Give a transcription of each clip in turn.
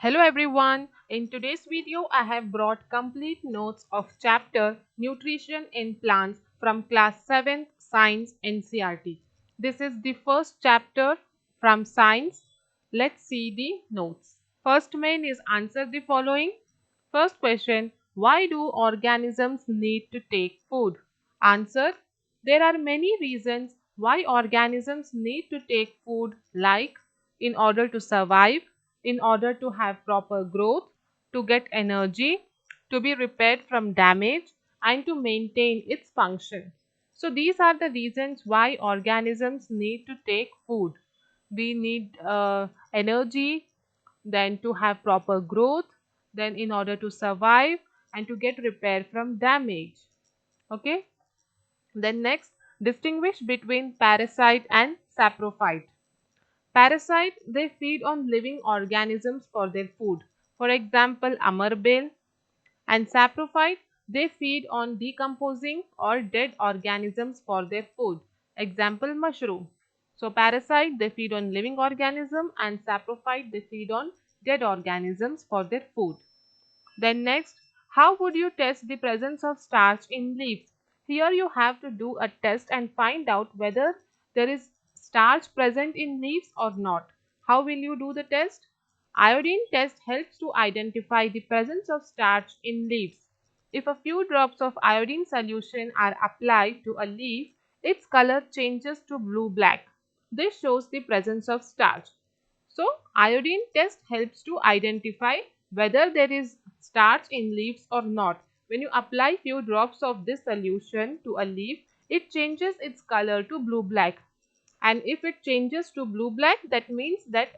Hello everyone. In today's video, I have brought complete notes of chapter Nutrition in Plants from class 7th Science NCERT. This is the first chapter from Science. Let's see the notes. First main is answer the following. First question, why do organisms need to take food? Answer, there are many reasons why organisms need to take food like in order to survive, in order to have proper growth, to get energy, to be repaired from damage, and to maintain its function. So, these are the reasons why organisms need to take food. We need energy, then to have proper growth, then in order to survive, and to get repair from damage. Okay. Then next, distinguish between parasite and saprophyte. Parasite, they feed on living organisms for their food. For example, amarbil. And saprophyte, they feed on decomposing or dead organisms for their food. Example, mushroom. So parasite, they feed on living organism, and saprophyte, they feed on dead organisms for their food. Then next, how would you test the presence of starch in leaves? Here you have to do a test and find out whether there is starch present in leaves or not. How will you do the test? Iodine test helps to identify the presence of starch in leaves. If a few drops of iodine solution are applied to a leaf, its color changes to blue-black. This shows the presence of starch. So, iodine test helps to identify whether there is starch in leaves or not. When you apply few drops of this solution to a leaf, it changes its color to blue-black. And if it changes to blue-black, that means that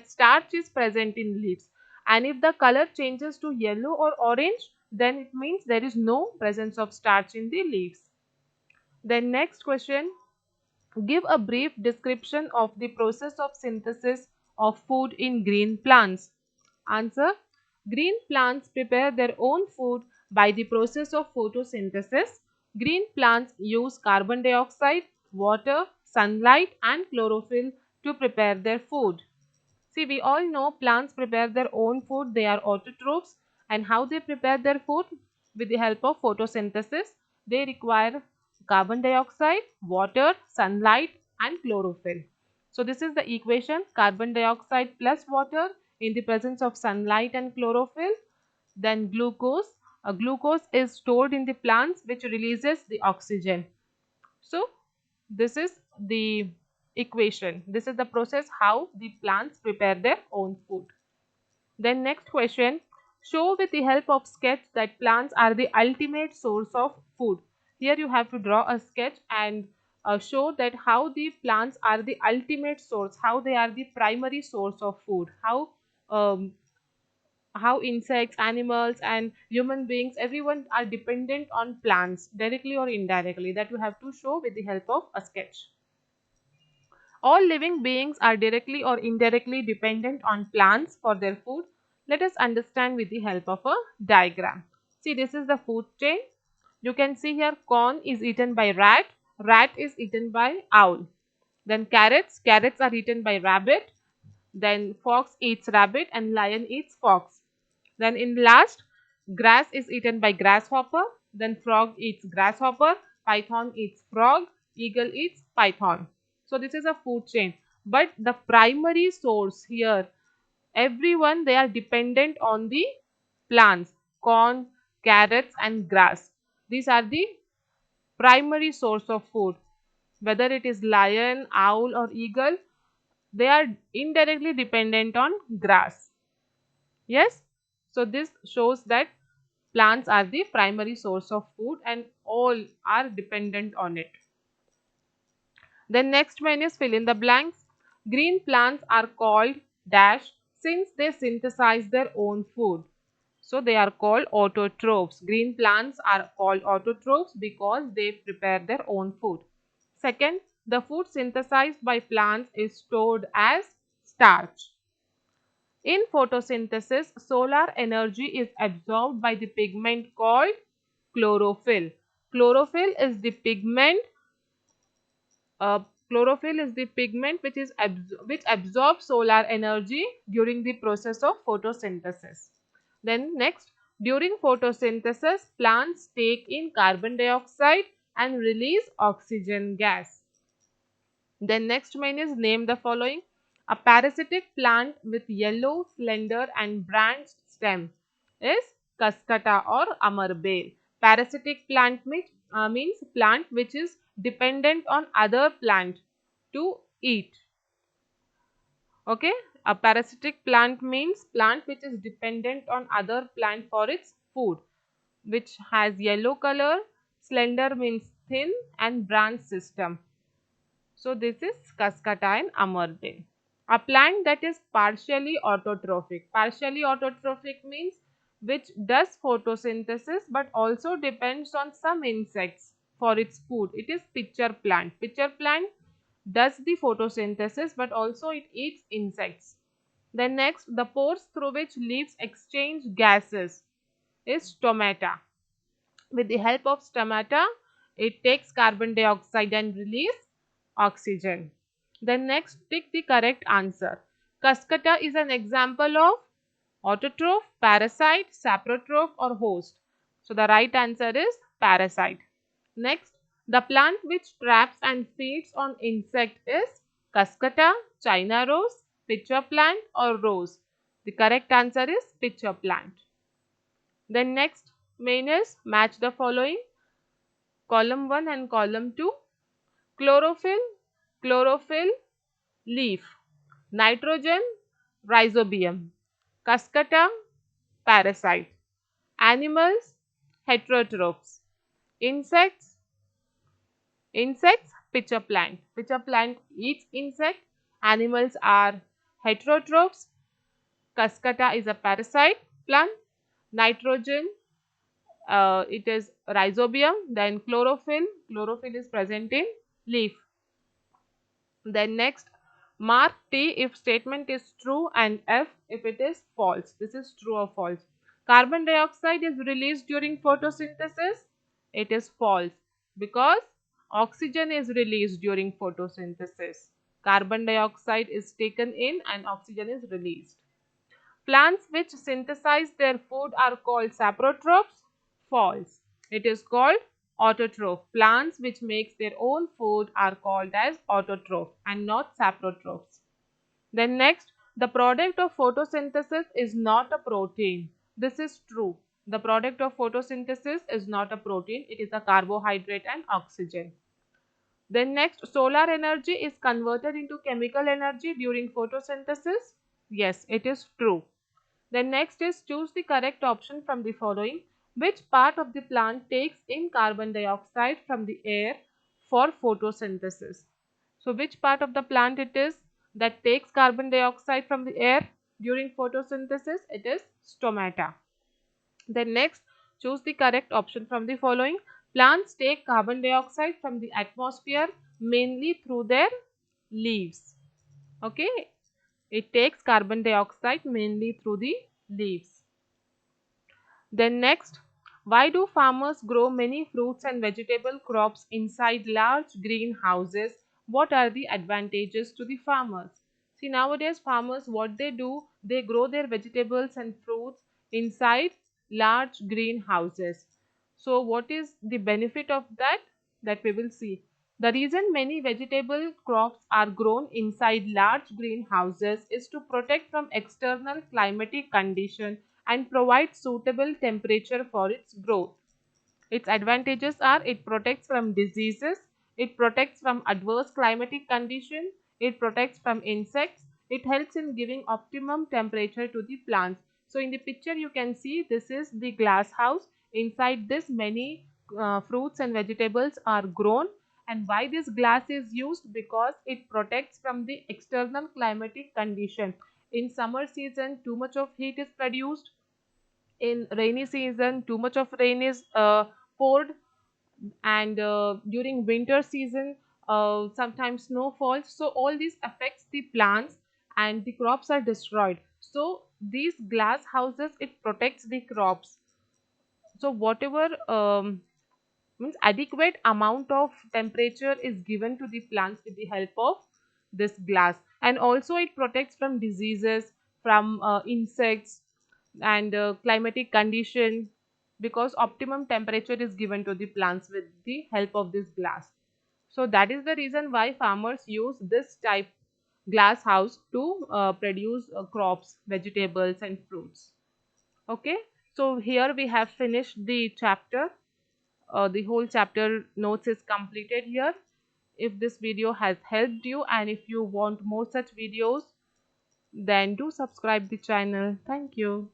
starch is present in leaves. And if the color changes to yellow or orange, then it means there is no presence of starch in the leaves. Then next question, give a brief description of the process of synthesis of food in green plants. Answer, green plants prepare their own food by the process of photosynthesis. Green plants use carbon dioxide, water, sunlight, and chlorophyll to prepare their food. See, we all know plants prepare their own food. They are autotrophs. And how they prepare their food? With the help of photosynthesis. They require carbon dioxide, water, sunlight, and chlorophyll. So, this is the equation, carbon dioxide plus water in the presence of sunlight and chlorophyll. Then glucose. Glucose is stored in the plants which releases the oxygen. So, this is the equation. This is the process how the plants prepare their own food. Then next question, show with the help of sketch that plants are the ultimate source of food. Here you have to draw a sketch and show that how the plants are the ultimate source, how they are the primary source of food, um, how insects, animals, and human beings, everyone are dependent on plants directly or indirectly. That you have to show with the help of a sketch. All living beings are directly or indirectly dependent on plants for their food. Let us understand with the help of a diagram. See, this is the food chain. You can see here corn is eaten by rat, rat is eaten by owl. Then carrots, carrots are eaten by rabbit. Then fox eats rabbit and lion eats fox. Then in last, grass is eaten by grasshopper. Then frog eats grasshopper. Python eats frog. Eagle eats python. So this is a food chain. But the primary source here, everyone they are dependent on the plants, corn, carrots and grass. These are the primary source of food. Whether it is lion, owl or eagle, they are indirectly dependent on grass. Yes. So this shows that plants are the primary source of food and all are dependent on it. The next one is fill in the blanks. Green plants are called dash since they synthesize their own food. So they are called autotrophs. Green plants are called autotrophs because they prepare their own food. Second, the food synthesized by plants is stored as starch. In photosynthesis, solar energy is absorbed by the pigment called chlorophyll. Chlorophyll is the pigment. Chlorophyll is the pigment which absorbs solar energy during the process of photosynthesis. Then next, during photosynthesis, plants take in carbon dioxide and release oxygen gas. Then next main is name the following. A parasitic plant with yellow, slender and branched stem is Cascata or Amarbale. Parasitic plant means plant which is dependent on other plant to eat. Okay, a parasitic plant means plant which is dependent on other plant for its food, which has yellow color, slender means thin and branch system. So this is Cascata and Amardin. A plant that is partially autotrophic. Partially autotrophic means which does photosynthesis but also depends on some insects for its food. It is pitcher plant. Pitcher plant does the photosynthesis but also it eats insects. Then next, the pores through which leaves exchange gases is stomata. With the help of stomata, it takes carbon dioxide and release oxygen. Then next, pick the correct answer. Cascata is an example of autotroph, parasite, saprotroph or host. So the right answer is parasite. Next, the plant which traps and feeds on insect is Cascata, China rose, pitcher plant or rose. The correct answer is pitcher plant. Then next main is match the following, column 1 and column 2. Chlorophyll, chlorophyll, leaf. Nitrogen, rhizobium. Cascata, parasite. Animals, heterotrophs. Insects, pitcher plant. Pitcher plant eats insect. Animals are heterotrophs. Cascata is a parasite plant. Nitrogen, it is rhizobium. Then chlorophyll is present in leaf. Then next, mark T if statement is true and F if it is false. This is true or false. Carbon dioxide is released during photosynthesis. It is false because oxygen is released during photosynthesis. Carbon dioxide is taken in and oxygen is released. Plants which synthesize their food are called saprotrophs. False. It is called autotroph. Plants which makes their own food are called as autotroph and not saprotrophs. Then next, the product of photosynthesis is not a protein. This is true. The product of photosynthesis is not a protein. It is a carbohydrate and oxygen. Then next, solar energy is converted into chemical energy during photosynthesis. Yes, it is true. Then next is choose the correct option from the following. Which part of the plant takes in carbon dioxide from the air for photosynthesis? So which part of the plant it is that takes carbon dioxide from the air during photosynthesis? It is stomata. Then next, choose the correct option from the following. Plants take carbon dioxide from the atmosphere mainly through their leaves. Okay, it takes carbon dioxide mainly through the leaves. Then next, why do farmers grow many fruits and vegetable crops inside large greenhouses? What are the advantages to the farmers? See, nowadays farmers, what they do, they grow their vegetables and fruits inside large greenhouses. So what is the benefit of that? That we will see. The reason many vegetable crops are grown inside large greenhouses is to protect from external climatic conditions and provide suitable temperature for its growth. Its advantages are it protects from diseases, it protects from adverse climatic conditions, it protects from insects, it helps in giving optimum temperature to the plants. So in the picture you can see this is the glass house. Inside this many fruits and vegetables are grown. And why this glass is used? Because it protects from the external climatic condition. In summer season too much of heat is produced. In rainy season too much of rain is poured, and during winter season sometimes snow falls. So all this affects the plants and the crops are destroyed. So these glass houses, it protects the crops. So whatever Means adequate amount of temperature is given to the plants with the help of this glass, and also it protects from diseases, from insects and climatic condition, because optimum temperature is given to the plants with the help of this glass. So that is the reason why farmers use this type glass house to produce crops, vegetables and fruits. Okay, so here we have finished the chapter. The whole chapter notes is completed here. If this video has helped you and if you want more such videos, then do subscribe the channel. Thank you.